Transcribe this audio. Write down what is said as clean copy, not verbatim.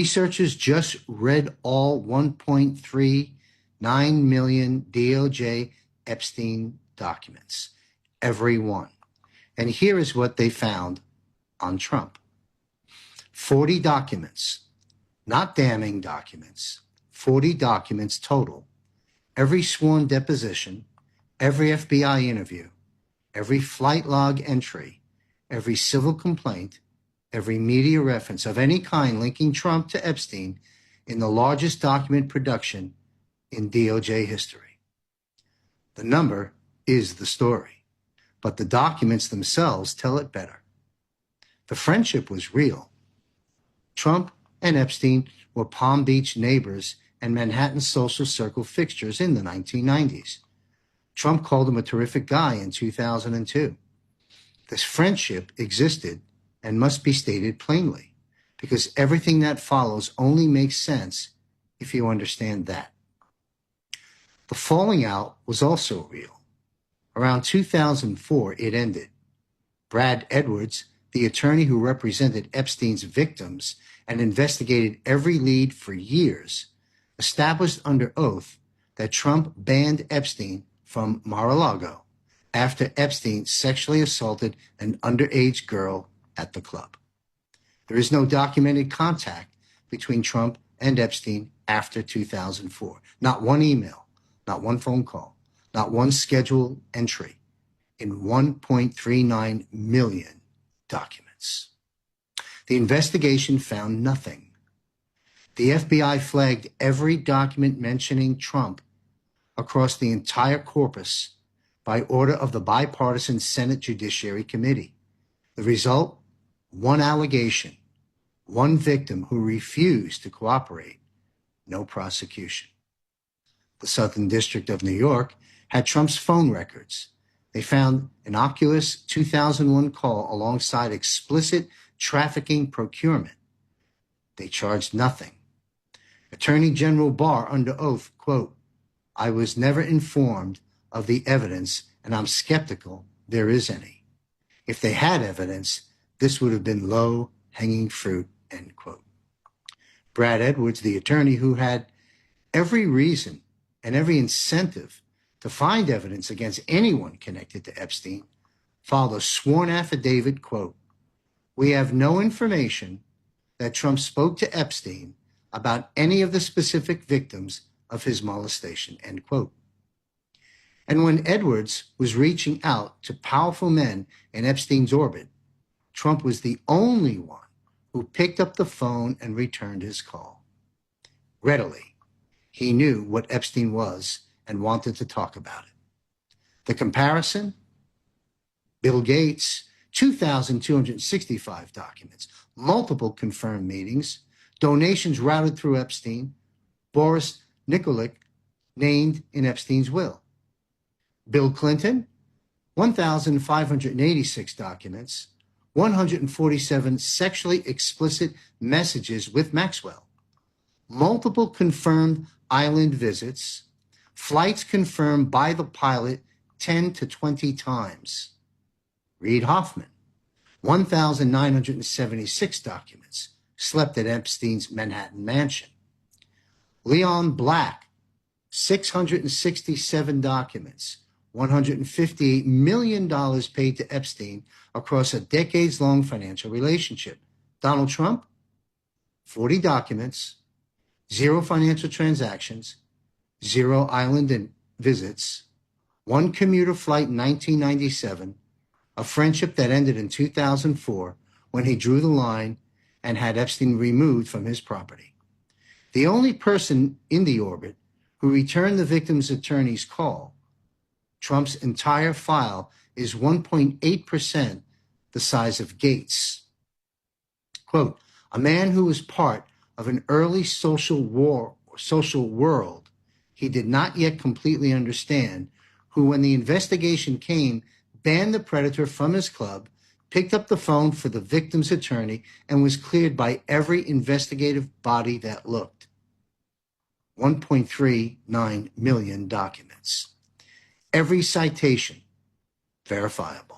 Researchers just read all 1.39 million DOJ Epstein documents, every one. And here is what they found on Trump. 40 documents, not damning documents, 40 documents total. Every sworn deposition, every FBI interview, every flight log entry, every civil complaint, every media reference of any kind linking Trump to Epstein in the largest document production in DOJ history. The number is the story, but the documents themselves tell it better. The friendship was real. Trump and Epstein were Palm Beach neighbors and Manhattan social circle fixtures in the 1990s. Trump called him a terrific guy in 2002. This friendship existed and must be stated plainly, because everything that follows only makes sense if you understand that. The falling out was also real. Around 2004, it ended. Brad Edwards, the attorney who represented Epstein's victims and investigated every lead for years, established under oath that Trump banned Epstein from Mar-a-Lago after Epstein sexually assaulted an underage girl at the club. There is no documented contact between Trump and Epstein after 2004. Not one email, not one phone call, not one scheduled entry in 1.39 million documents. The investigation found nothing. The FBI flagged every document mentioning Trump across the entire corpus by order of the bipartisan Senate Judiciary Committee. The result? One allegation, one victim who refused to cooperate, no prosecution. The Southern District of New York had Trump's phone records. They found an innocuous 2001 call alongside explicit trafficking procurement. They charged nothing. Attorney General Barr under oath, quote, "I was never informed of the evidence and I'm skeptical there is any. If they had evidence, this would have been low-hanging fruit," end quote. Brad Edwards, the attorney who had every reason and every incentive to find evidence against anyone connected to Epstein, filed a sworn affidavit, quote, "We have no information that Trump spoke to Epstein about any of the specific victims of his molestation," end quote. And when Edwards was reaching out to powerful men in Epstein's orbit, Trump was the only one who picked up the phone and returned his call. Readily, he knew what Epstein was and wanted to talk about it. The comparison? Bill Gates, 2,265 documents, multiple confirmed meetings, donations routed through Epstein, Boris Nikolic named in Epstein's will. Bill Clinton, 1,586 documents, 147 sexually explicit messages with Maxwell, multiple confirmed island visits, flights confirmed by the pilot 10 to 20 times. Reid Hoffman, 1,976 documents, slept at Epstein's Manhattan mansion. Leon Black, 667 documents, $158 million paid to Epstein across a decades-long financial relationship. Donald Trump, 40 documents, 0 financial transactions, 0 island visits, 1 commuter flight in 1997, a friendship that ended in 2004 when he drew the line and had Epstein removed from his property. The only person in the orbit who returned the victim's attorney's call, Trump's entire file is 1.8% the size of Gates. Quote, "A man who was part of an early social world he did not yet completely understand, who, when the investigation came, banned the predator from his club, picked up the phone for the victim's attorney, and was cleared by every investigative body that looked." 1.39 million documents. Every citation verifiable.